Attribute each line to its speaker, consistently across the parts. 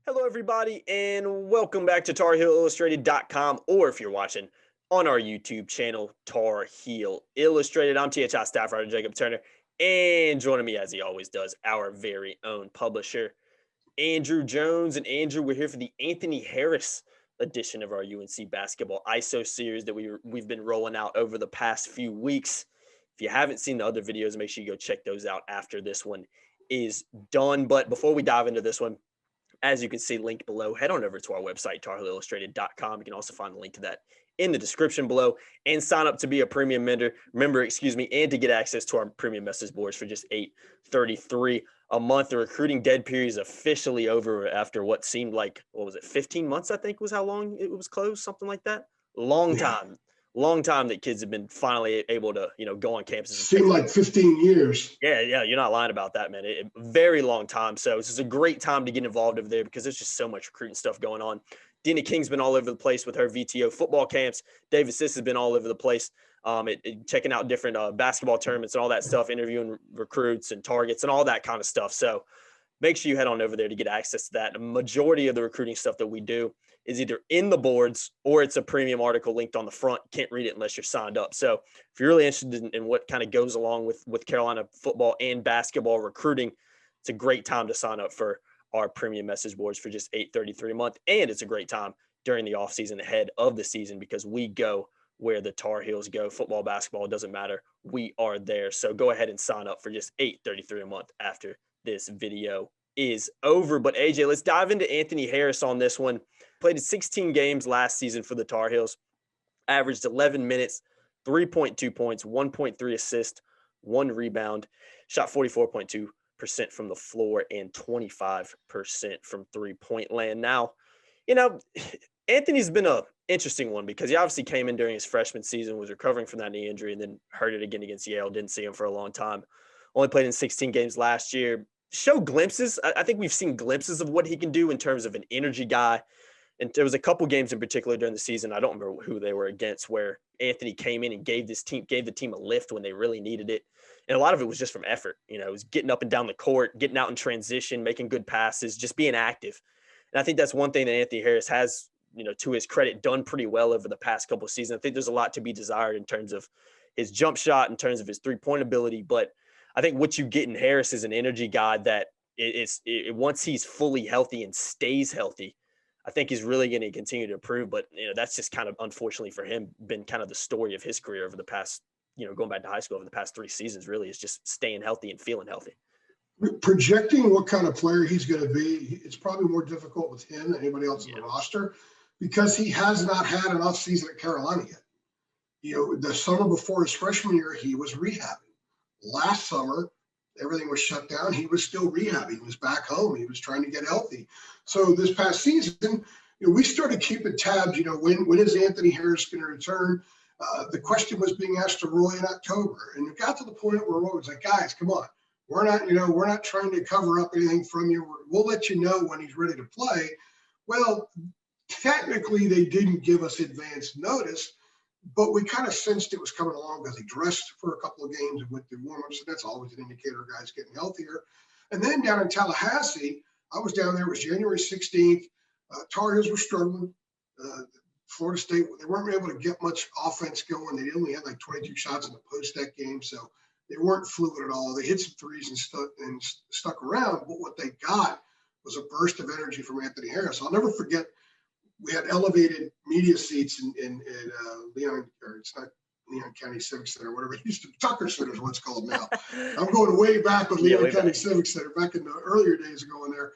Speaker 1: Hello, everybody, and welcome back to TarHeelIllustrated.com, or if you're watching on our YouTube channel, Tar Heel Illustrated. I'm THI staff writer Jacob Turner, and joining me, as he always does, our very own publisher, Andrew Jones. And Andrew, we're here for the Anthony Harris edition of our UNC Basketball ISO Series that we've been rolling out over the past few weeks. If you haven't seen the other videos, make sure you go check those out after this one is done. But before we dive into this one, as you can see, linked below, head on over to our website, TarHeelIllustrated.com. You can also find the link to that in the description below and sign up to be a premium member, and to get access to our premium message boards for just $8.33 a month. The recruiting dead period is officially over after what seemed like, 15 months, I think was how long it was closed, something like that. Long time that kids have been finally able to, go on campuses and check.
Speaker 2: Seemed like 15 years.
Speaker 1: Yeah, you're not lying about that, man. Very long time. So this is a great time to get involved over there because there's just so much recruiting stuff going on. Dina King's been all over the place with her VTO football camps. David Siss has been all over the place, checking out different basketball tournaments and all that stuff, interviewing recruits and targets and all that kind of stuff. So make sure you head on over there to get access to that. The majority of the recruiting stuff that we do is either in the boards or it's a premium article linked on the front. You can't read it unless you're signed up. So if you're really interested in what kind of goes along with Carolina football and basketball recruiting, it's a great time to sign up for our premium message boards for just $8.33 a month. And it's a great time during the offseason ahead of the season because we go where the Tar Heels go. Football, basketball, it doesn't matter. We are there. So go ahead and sign up for just $8.33 a month after this video is over. But AJ, let's dive into Anthony Harris on this one. Played 16 games last season for the Tar Heels, averaged 11 minutes, 3.2 points, 1.3 assists, 1 rebound, shot 44.2% from the floor and 25% from three-point land. Now, Anthony's been an interesting one because he obviously came in during his freshman season, was recovering from that knee injury, and then hurt it again against Yale. Didn't see him for a long time. Only played in 16 games last year. Show glimpses. I think we've seen glimpses of what he can do in terms of an energy guy. And there was a couple games in particular during the season, I don't remember who they were against, where Anthony came in and gave the team a lift when they really needed it. And a lot of it was just from effort. It was getting up and down the court, getting out in transition, making good passes, just being active. And I think that's one thing that Anthony Harris has, to his credit, done pretty well over the past couple of seasons. I think there's a lot to be desired in terms of his jump shot, in terms of his three-point ability. But I think what you get in Harris is an energy guy that once he's fully healthy and stays healthy, I think he's really going to continue to improve. But, that's just kind of, unfortunately for him, been kind of the story of his career over the past, going back to high school over the past 3 seasons, really, is just staying healthy and feeling healthy.
Speaker 2: Projecting what kind of player he's going to be, it's probably more difficult with him than anybody else in the roster because he has not had an off season at Carolina yet. The summer before his freshman year, he was rehabbing. Last summer, everything was shut down. He was still rehabbing. He was back home. He was trying to get healthy. So this past season, we started keeping tabs. When is Anthony Harris going to return? The question was being asked to Roy in October, and it got to the point where Roy was like, "Guys, come on, we're not trying to cover up anything from you. We'll let you know when he's ready to play." Well, technically, they didn't give us advance notice. But we kind of sensed it was coming along because he dressed for a couple of games and went through warm-ups. So that's always an indicator of guys getting healthier. And then down in Tallahassee, I was down there. It was January 16th. Tar Heels were struggling. Florida State, they weren't able to get much offense going. They only had like 22 shots in the post that game, so they weren't fluid at all. They hit some threes and stuck around, but what they got was a burst of energy from Anthony Harris. I'll never forget. We had elevated media seats in Leon, or it's not Leon County Civic Center, whatever it used to be. Tucker Center is what it's called now. I'm going way back with Leon County Civic Center, back in the earlier days of going there.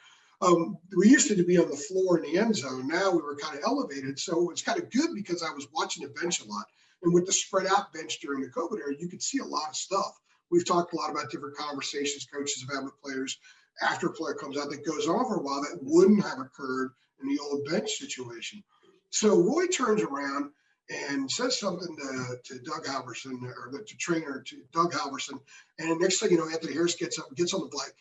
Speaker 2: We used to be on the floor in the end zone. Now we were kind of elevated. So it's kind of good because I was watching the bench a lot. And with the spread out bench during the COVID era, you could see a lot of stuff. We've talked a lot about different conversations coaches have had with players after a player comes out that goes on for a while that wouldn't have occurred in the old bench situation. So Roy turns around and says something to Doug Halverson, or to trainer, to Doug Halverson. And next thing you know, Anthony Harris gets up, gets on the bike,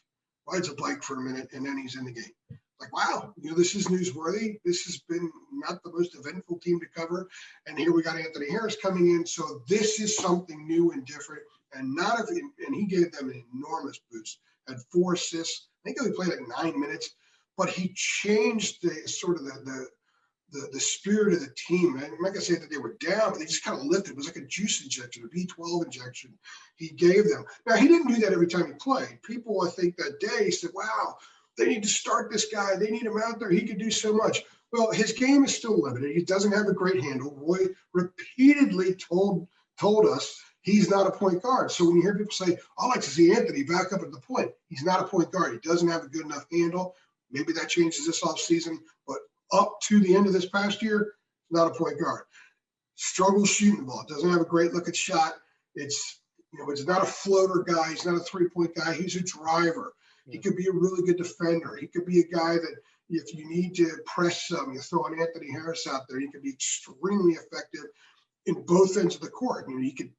Speaker 2: rides a bike for a minute, and then he's in the game. Like, wow, this is newsworthy. This has been not the most eventful team to cover. And here we got Anthony Harris coming in. So this is something new and different. And he gave them an enormous boost. Had 4 assists. I think he only played like 9 minutes. but he changed the sort of the spirit of the team. And I'm not gonna say that they were down, but they just kind of lifted. It was like a juice injection, a B12 injection he gave them. Now, he didn't do that every time he played. People, I think, that day said, wow, they need to start this guy. They need him out there. He could do so much. Well, his game is still limited. He doesn't have a great handle. Roy repeatedly told us he's not a point guard. So when you hear people say, I like to see Anthony back up at the point, he's not a point guard. He doesn't have a good enough handle. Maybe that changes this offseason, but up to the end of this past year, not a point guard. Struggles shooting the ball. Doesn't have a great looking shot. It's not a floater guy. He's not a three-point guy. He's a driver. He could be a really good defender. He could be a guy that if you need to press some, you throw an Anthony Harris out there. He could be extremely effective in both ends of the court. He could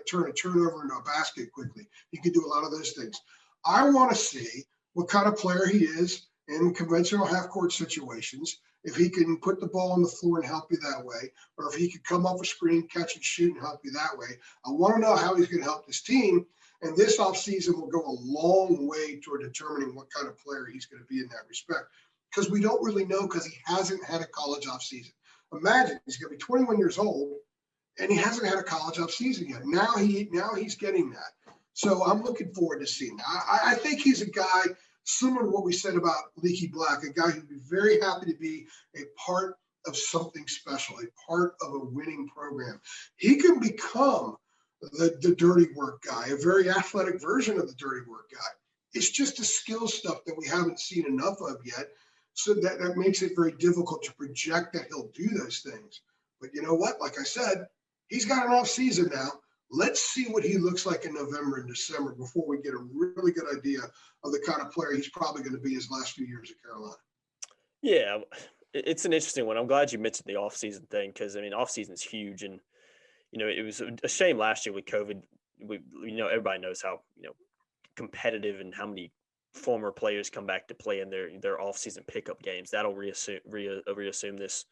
Speaker 2: turn a turnover into a basket quickly. He could do a lot of those things. I want to see what kind of player he is in conventional half-court situations, if he can put the ball on the floor and help you that way, or if he could come off a screen, catch and shoot and help you that way. I want to know how he's going to help this team, and this offseason will go a long way toward determining what kind of player he's going to be in that respect, because we don't really know because he hasn't had a college offseason. Imagine he's going to be 21 years old, and he hasn't had a college offseason yet. Now he's getting that. So I'm looking forward to seeing that. I think he's a guy similar to what we said about Leaky Black, a guy who'd be very happy to be a part of something special, a part of a winning program. He can become the dirty work guy, a very athletic version of the dirty work guy. It's just the skill stuff that we haven't seen enough of yet. So that makes it very difficult to project that he'll do those things. But you know what? Like I said, he's got an off season now. Let's see what he looks like in November and December before we get a really good idea of the kind of player he's probably going to be his last few years at Carolina.
Speaker 1: Yeah, it's an interesting one. I'm glad you mentioned the offseason thing because, offseason is huge. And, it was a shame last year with COVID. Everybody knows how, competitive and how many former players come back to play in their offseason pickup games. That'll reassume this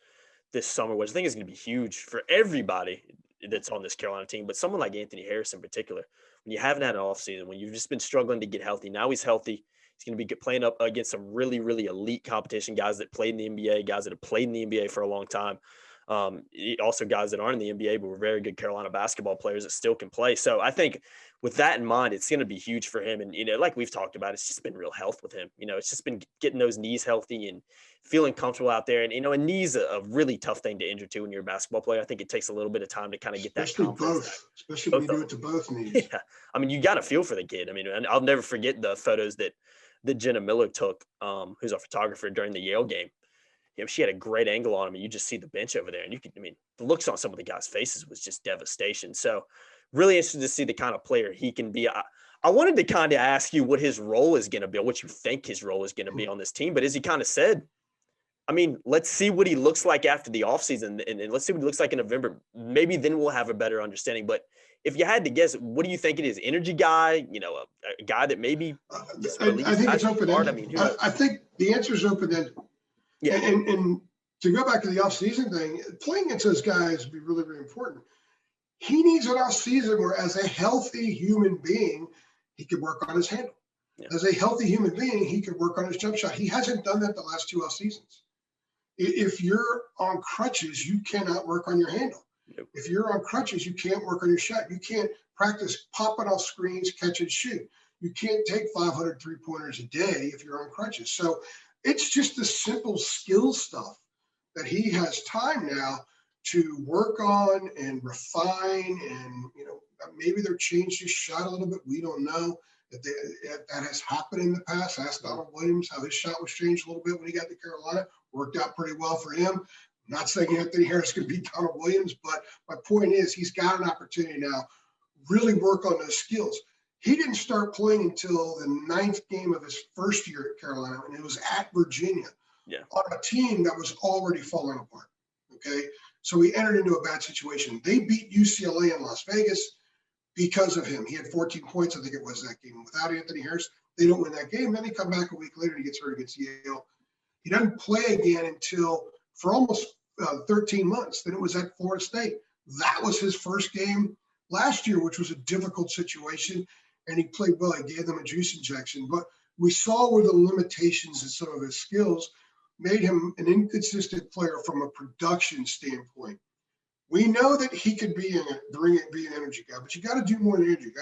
Speaker 1: summer, which I think is going to be huge for everybody that's on this Carolina team. But someone like Anthony Harris in particular, when you haven't had an offseason, when you've just been struggling to get healthy, now he's healthy. He's going to be playing up against some really, really elite competition, guys that played in the NBA, guys that have played in the NBA for a long time. Also guys that aren't in the NBA, but were very good Carolina basketball players that still can play. So I think with that in mind, it's going to be huge for him. And, like we've talked about, it's just been real health with him. It's just been getting those knees healthy and feeling comfortable out there. And, a knee's a really tough thing to injure to when you're a basketball player. I think it takes a little bit of time to kind of get that confidence.
Speaker 2: Especially when you do it to both knees.
Speaker 1: Yeah. You got to feel for the kid. And I'll never forget the photos that Jenna Miller took, who's a photographer during the Yale game. She had a great angle on him, and you just see the bench over there. And the looks on some of the guys' faces was just devastation. So really interested to see the kind of player he can be. I wanted to kind of ask you what his role is going to be, or what you think his role is going to be on this team. But as he kind of said, let's see what he looks like after the offseason, and let's see what he looks like in November. Maybe then we'll have a better understanding. But if you had to guess, what do you think it is? Energy guy, a guy that maybe
Speaker 2: I think it's open-ended. I think the answer is open-ended. Yeah. And to go back to the offseason thing, playing against those guys would be really, really important. He needs an offseason where, as a healthy human being, he could work on his handle. Yeah. As a healthy human being, he could work on his jump shot. He hasn't done that the last two off seasons. If you're on crutches, you cannot work on your handle. Yep. If you're on crutches, you can't work on your shot. You can't practice popping off screens, catch and shoot. You can't take 500 three-pointers a day if you're on crutches. So it's just the simple skill stuff that he has time now to work on and refine. And, maybe they're changed his shot a little bit. We don't know if that has happened in the past. Ask Donald Williams how his shot was changed a little bit when he got to Carolina. Worked out pretty well for him. I'm not saying Anthony Harris can beat Donald Williams, but my point is he's got an opportunity now really work on those skills. He didn't start playing until the 9th game of his first year at Carolina, and it was at Virginia on a team that was already falling apart. Okay, so he entered into a bad situation. They beat UCLA in Las Vegas because of him. He had 14 points, I think it was, that game. Without Anthony Harris, they don't win that game. Then they come back a week later and he gets hurt against Yale. He doesn't play again until for almost 13 months. Then it was at Florida State. That was his first game last year, which was a difficult situation. And he played well. He gave them a juice injection. But we saw where the limitations in some of his skills made him an inconsistent player from a production standpoint. We know that he could be be an energy guy, but you got to do more than energy.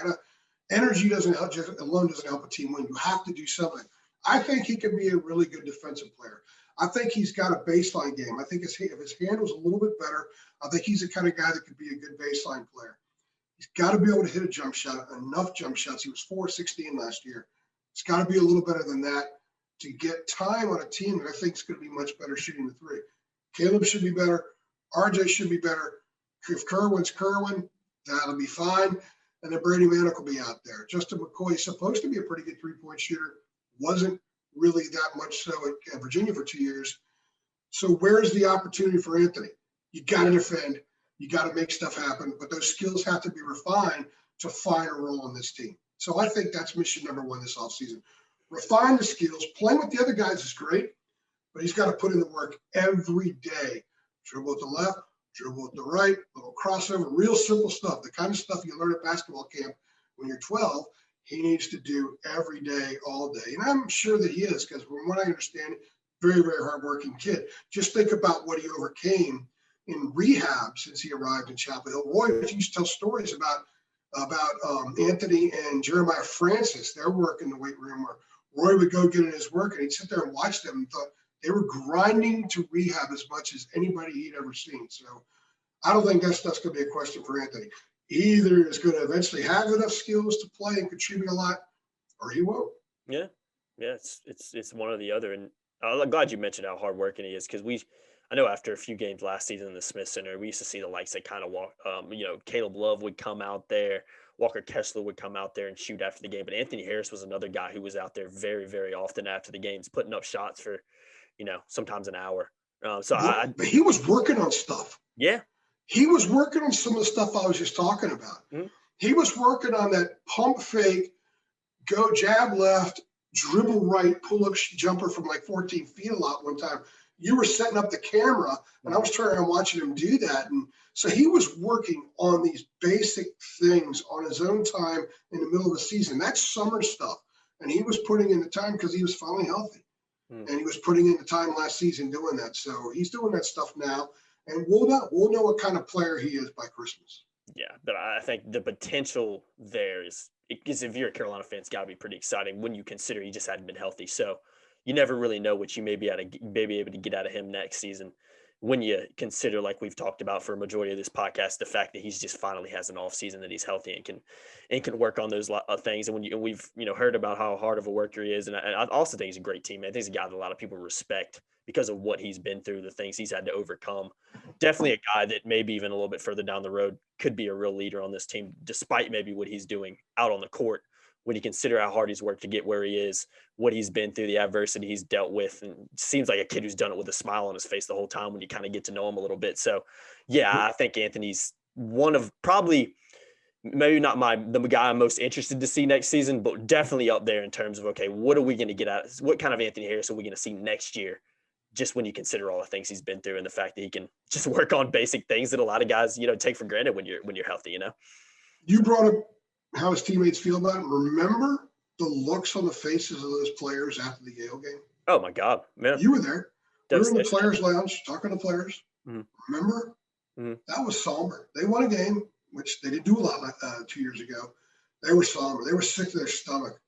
Speaker 2: Energy doesn't help, just alone doesn't help a team win. You have to do something. I think he could be a really good defensive player. I think he's got a baseline game. I think if his hand was a little bit better, I think he's the kind of guy that could be a good baseline player. He's got to be able to hit a jump shot, enough jump shots. He was 4-16 last year. It's got to be a little better than that to get time on a team that I think is going to be much better shooting the three. Caleb should be better. RJ should be better. If Kerwin's Kerwin, that'll be fine. And then Brady Manick will be out there. Justin McCoy is supposed to be a pretty good three-point shooter. Wasn't really that much so at Virginia for 2 years. So where's the opportunity for Anthony? You got to defend. You got to make stuff happen. But those skills have to be refined to find a role on this team. So I think that's mission number one this offseason. Refine the skills. Playing with the other guys is great, but he's got to put in the work every day. Dribble at the left, dribble at the right, little crossover, real simple stuff. The kind of stuff you learn at basketball camp when you're 12, he needs to do every day, all day. And I'm sure that he is, because from what I understand, very, very hardworking kid. Just think about what he overcame in rehab since he arrived in Chapel Hill. Roy used to tell stories about Anthony and Jeremiah Francis, their work in the weight room, where Roy would go get in his work and he'd sit there and watch them and thought they were grinding to rehab as much as anybody he'd ever seen. So I don't think that's going to be a question for Anthony. He either is going to eventually have enough skills to play and contribute a lot, or he won't.
Speaker 1: Yeah. It's one or the other. And I'm glad you mentioned how hardworking he is, because I know after a few games last season in the Smith Center, we used to see the likes that kind of walk. Caleb Love would come out there, Walker Kessler would come out there and shoot after the game. But Anthony Harris was another guy who was out there very, very often after the games, putting up shots for, sometimes an hour.
Speaker 2: But he was working on stuff.
Speaker 1: Yeah.
Speaker 2: He was working on some of the stuff I was just talking about. Mm-hmm. He was working on that pump fake, go jab left, dribble right, pull up jumper from like 14 feet a lot one time. You were setting up the camera, and I was turning around watching him do that. And so he was working on these basic things on his own time in the middle of the season. That's summer stuff. And he was putting in the time because he was finally healthy. And he was putting in the time last season doing that. So he's doing that stuff now. And we'll know what kind of player he is by Christmas.
Speaker 1: Yeah, but I think the potential there is if you're a Carolina fan, it's got to be pretty exciting when you consider he just hadn't been healthy. So you never really know what you may be able to get out of him next season. When you consider, like we've talked about for a majority of this podcast, the fact that he's just finally has an off season, that he's healthy and can work on those things. And we've heard about how hard of a worker he is, and I also think he's a great teammate. I think he's a guy that a lot of people respect because of what he's been through, the things he's had to overcome. Definitely a guy that maybe even a little bit further down the road could be a real leader on this team, despite maybe what he's doing out on the court. When you consider how hard he's worked to get where he is, what he's been through, the adversity he's dealt with, and seems like a kid who's done it with a smile on his face the whole time when you kind of get to know him a little bit. So, yeah, I think Anthony's one of probably maybe not the guy I'm most interested to see next season, but definitely up there in terms of, okay, what are we going to get out? What kind of Anthony Harris are we going to see next year? Just when you consider all the things he's been through and the fact that he can just work on basic things that a lot of guys, take for granted when you're healthy,
Speaker 2: You brought up how his teammates feel about him. Remember the looks on the faces of those players after the Yale game?
Speaker 1: Oh my God, man!
Speaker 2: You were there. We were in the players' lounge talking to players. Mm-hmm. Remember? Mm-hmm. That was somber. They won a game, which they didn't do a lot 2 years ago. They were somber. They were sick to their stomach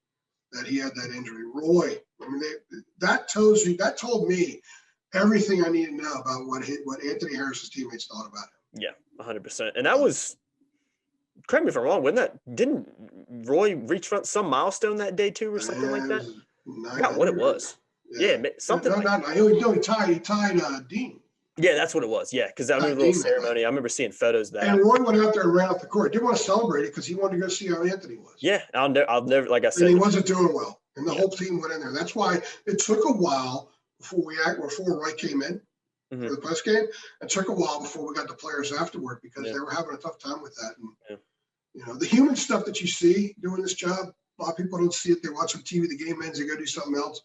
Speaker 2: that he had that injury. Roy, I mean, that told me everything I need to know about what Anthony Harris's teammates thought about him.
Speaker 1: Yeah, 100%. And that was. Correct me if I'm wrong. Didn't Roy reach some milestone that day too, or something like that? I forgot what it was. Yeah, something.
Speaker 2: He tied Dean.
Speaker 1: Yeah, that's what it was. Yeah, because I remember the little ceremony. I remember seeing photos of that.
Speaker 2: And Roy went out there and ran off the court. Didn't want to celebrate it because he wanted to go see how Anthony was.
Speaker 1: Yeah, I'll never, like I said.
Speaker 2: And he wasn't doing well, and the whole team went in there. That's why it took a while before Roy came in. Mm-hmm. For the post game. It took a while before we got the players afterward because they were having a tough time with that. And the human stuff that you see doing this job, a lot of people don't see it. They watch on TV, the game ends, they go do something else.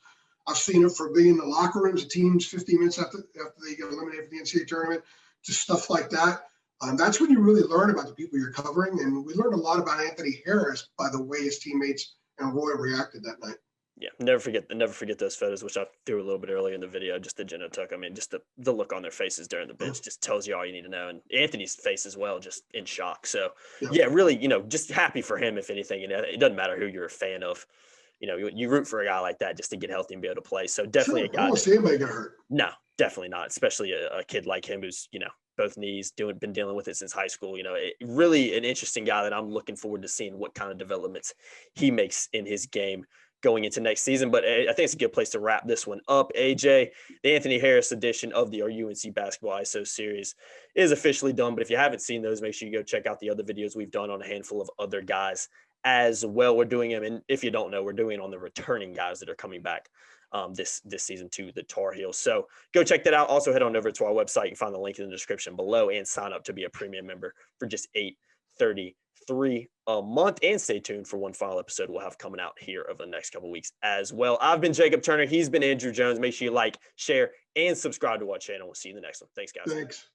Speaker 2: I've seen it for being in the locker rooms of teams 15 minutes after they get eliminated from the NCAA tournament, just stuff like that. That's when you really learn about the people you're covering. And we learned a lot about Anthony Harris by the way his teammates and Roy reacted that night.
Speaker 1: Yeah, never forget those photos, which I threw a little bit earlier in the video. Just that Jenna took. I mean, just the look on their faces during the bench just tells you all you need to know. And Anthony's face as well, just in shock. So,
Speaker 2: Yep.
Speaker 1: yeah, really, just happy for him. If anything, it doesn't matter who you're a fan of. You root for a guy like that just to get healthy and be able to play. So definitely
Speaker 2: Sure.
Speaker 1: a
Speaker 2: I don't
Speaker 1: guy
Speaker 2: want to see anybody get hurt.
Speaker 1: no, definitely not. Especially a kid like him who's both knees been dealing with it since high school. Really an interesting guy that I'm looking forward to seeing what kind of developments he makes in his game going into next season. But I think it's a good place to wrap this one up. AJ, the Anthony Harris edition of the UNC Basketball ISO Series is officially done. But if you haven't seen those, make sure you go check out the other videos we've done on a handful of other guys as well. We're doing them, and if you don't know, we're doing it on the returning guys that are coming back this season to the Tar Heels. So go check that out. Also head on over to our website. You can find the link in the description below and sign up to be a premium member for just $8.33 a month. And stay tuned for one final episode we'll have coming out here over the next couple of weeks as well. I've been Jacob Turner. He's been Andrew Jones. Make sure you like, share, and subscribe to our channel. We'll see you in the next one. Thanks, guys.
Speaker 2: Thanks.